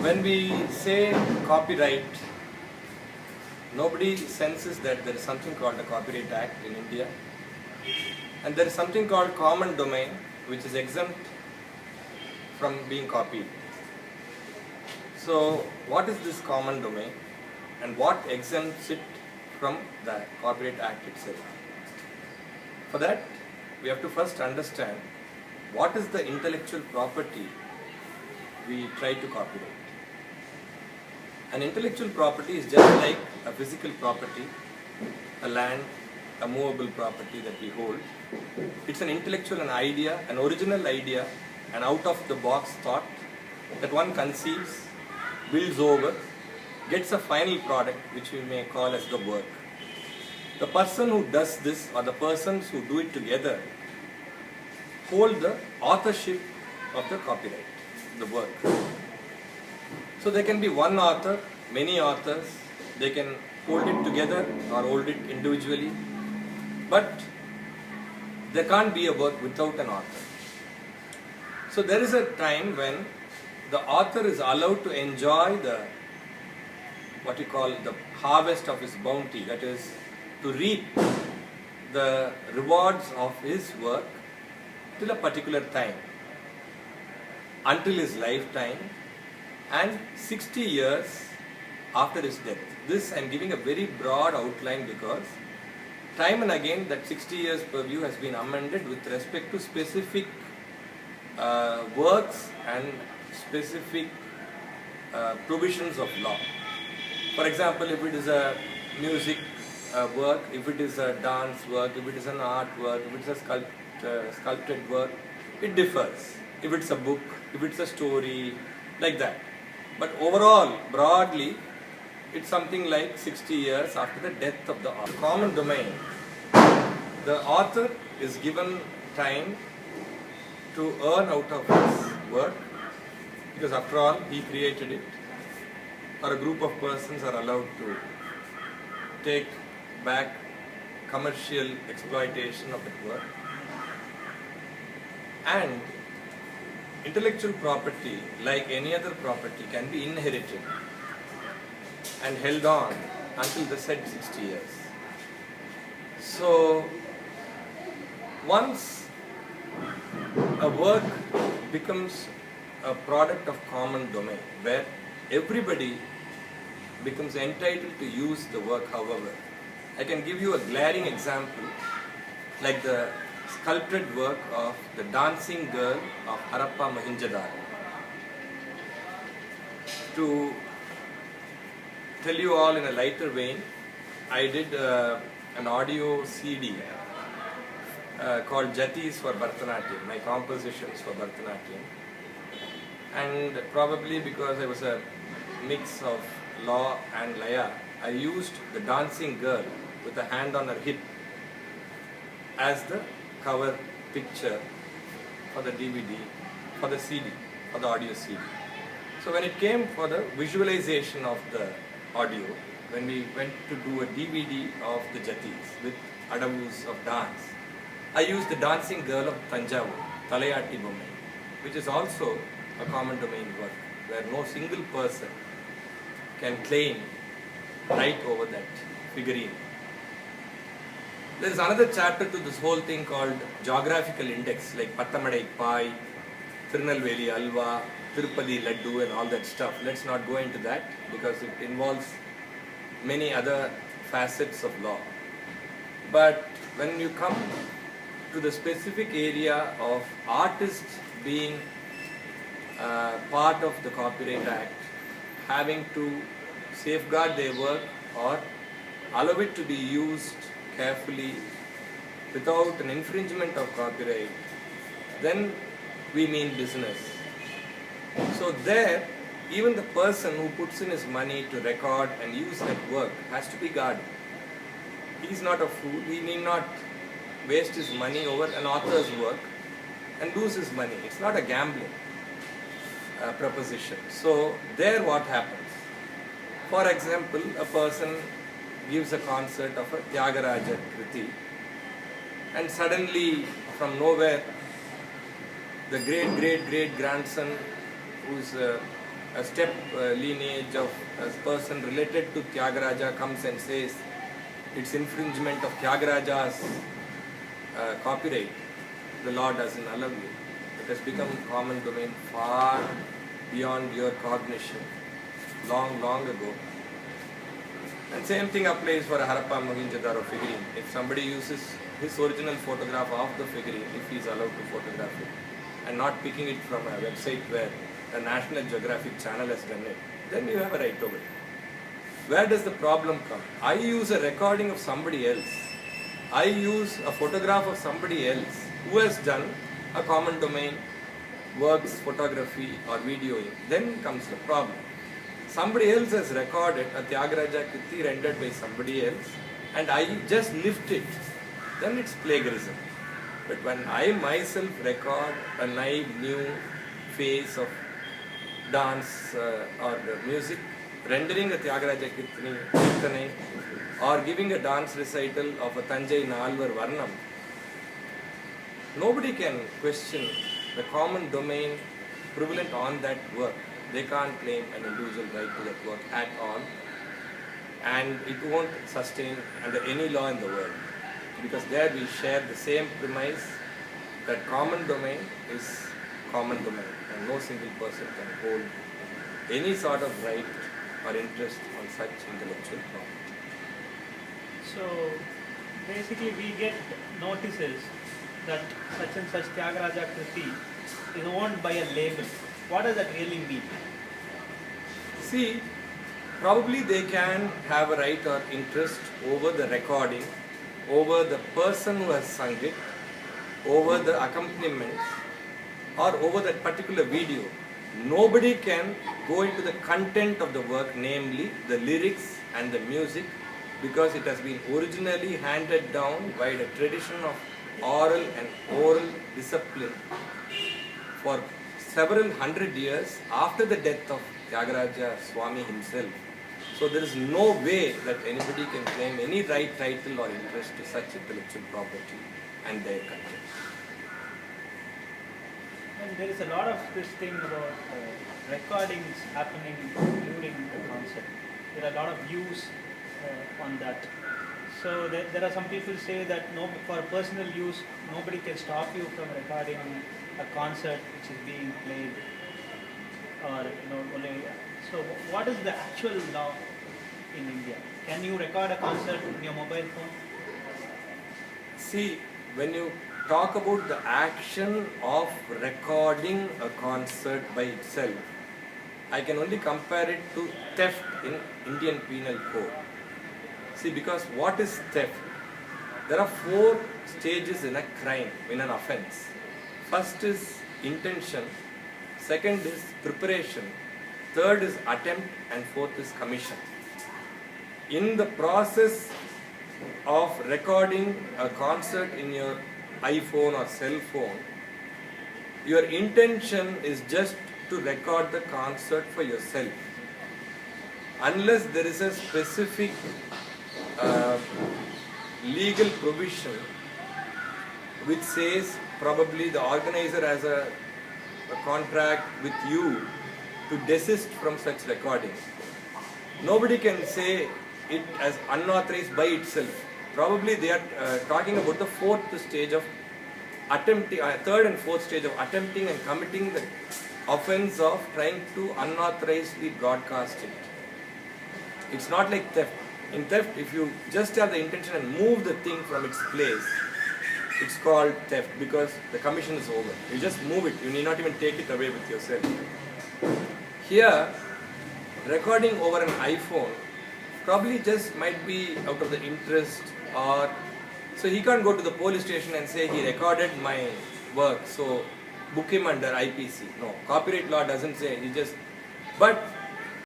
When we say copyright, nobody senses that there is something called the Copyright Act in India, and there is something called common domain which is exempt from being copied. So what is this common domain and what exempts it from the Copyright Act itself? For that, we have to first understand what is the intellectual property we try to copyright. An intellectual property is just like a physical property, a land, a movable property that we hold. It's an intellectual, an idea, an original idea, an out-of-the-box thought that one conceives, builds over, gets a final product which we may call as the work. The person who does this or the persons who do it together hold the authorship of the copyright, the work. So there can be one author, many authors, they can hold it together or hold it individually, but there can't be a work without an author. So there is a time when the author is allowed to enjoy the, what we call the harvest of his bounty, that is to reap the rewards of his work till a particular time, until his lifetime and 60 years after his death. This I am giving a very broad outline because time and again that 60 years purview has been amended with respect to specific works and specific provisions of law. For example, if it is a music work, if it is a dance work, if it is an art work, if it is a sculpted work, it differs. If it's a book, if it's a story, like that. But overall, broadly, it's something like 60 years after the death of the author. Common domain, the author is given time to earn out of his work, because after all, he created it, or a group of persons are allowed to take back commercial exploitation of that work. And intellectual property, like any other property, can be inherited and held on until the said 60 years. So, once a work becomes a product of common domain, where everybody becomes entitled to use the work, however, I can give you a glaring example, like the sculpted work of the dancing girl of Harappa, Mohenjo-daro. To tell you all in a lighter vein, I did an audio CD called Jatis for Bharatanatyam, my compositions for Bharatanatyam. And probably because I was a mix of law and laya, I used the dancing girl with a hand on her hip as the cover picture for the DVD, for the CD, for the audio CD. So when it came for the visualization of the audio, when we went to do a DVD of the Jatis with adavus of dance, I used the dancing girl of Tanjavur, Talayatti Bommai, which is also a common domain work, where no single person can claim right over that figurine. There is another chapter to this whole thing called geographical index, like Pathamadai Pai, Tirunelveli Alva, Tirupati Laddu and all that stuff. Let's not go into that because it involves many other facets of law. But when you come to the specific area of artists being part of the Copyright Act, having to safeguard their work or allow it to be used carefully without an infringement of copyright, then we mean business. So there, even the person who puts in his money to record and use that work has to be guarded. He is not a fool, he need not waste his money over an author's work and lose his money. It's not a gambling proposition. So there what happens? For example, a person gives a concert of a Tyagaraja Kriti, and suddenly from nowhere the great grandson, who is a step lineage of a person related to Tyagaraja comes and says it's infringement of Tyagaraja's copyright, the law doesn't allow you. It has become common domain far beyond your cognition, long ago. And same thing applies for a Harappa Mohenjo-daro figurine. If somebody uses his original photograph of the figurine, if he is allowed to photograph it, and not picking it from a website where a National Geographic channel has done it, then you have a right over it. Where does the problem come? I use a recording of somebody else. I use a photograph of somebody else who has done a common domain works, photography or videoing. Then comes the problem. Somebody else has recorded a Tyagaraja Krithi rendered by somebody else and I just lift it. Then it's plagiarism. But when I myself record a naive new phase of dance or music, rendering a Tyagaraja Kirthanai or giving a dance recital of a Tanjai Nalvar Varnam, nobody can question the common domain prevalent on that work. They can't claim an individual right to that work at all, and it won't sustain under any law in the world, because there we share the same premise that common domain is common domain and no single person can hold any sort of right or interest on such intellectual property. So basically we get notices that such and such Tyagaraja Krithi is owned by a label. What does that really mean? See, probably they can have a right or interest over the recording, over the person who has sung it, over the accompaniments, or over that particular video. Nobody can go into the content of the work, namely the lyrics and the music, because it has been originally handed down by the tradition of oral and oral discipline for several hundred years after the death of Tyagaraja Swami himself. So there is no way that anybody can claim any right, title or interest to such intellectual property and their content. And there is a lot of this thing about recordings happening during the concert. There are a lot of views on that. So there are some people say that for personal use, nobody can stop you from recording a concert which is being played, or only. So what is the actual law in India? Can you record a concert in your mobile phone? See, when you talk about the action of recording a concert by itself, I can only compare it to theft in Indian Penal Code. See, because what is theft? There are 4 stages in a crime, in an offense. First is intention, second is preparation, third is attempt, and fourth is commission. In the process of recording a concert in your iPhone or cell phone, your intention is just to record the concert for yourself. Unless there is a specific legal provision which says probably the organizer has a contract with you to desist from such recordings. Nobody can say it as unauthorized by itself. Probably they are talking about the 4th stage of attempting, 3rd and 4th stage of attempting and committing the offense of trying to unauthorizedly broadcast it. It's not like theft. In theft, if you just have the intention and move the thing from its place, it's called theft because the commission is over. You just move it. You need not even take it away with yourself. Here, recording over an iPhone probably just might be out of the interest, or so he can't go to the police station and say he recorded my work, so book him under IPC. No, copyright law doesn't say. He just, but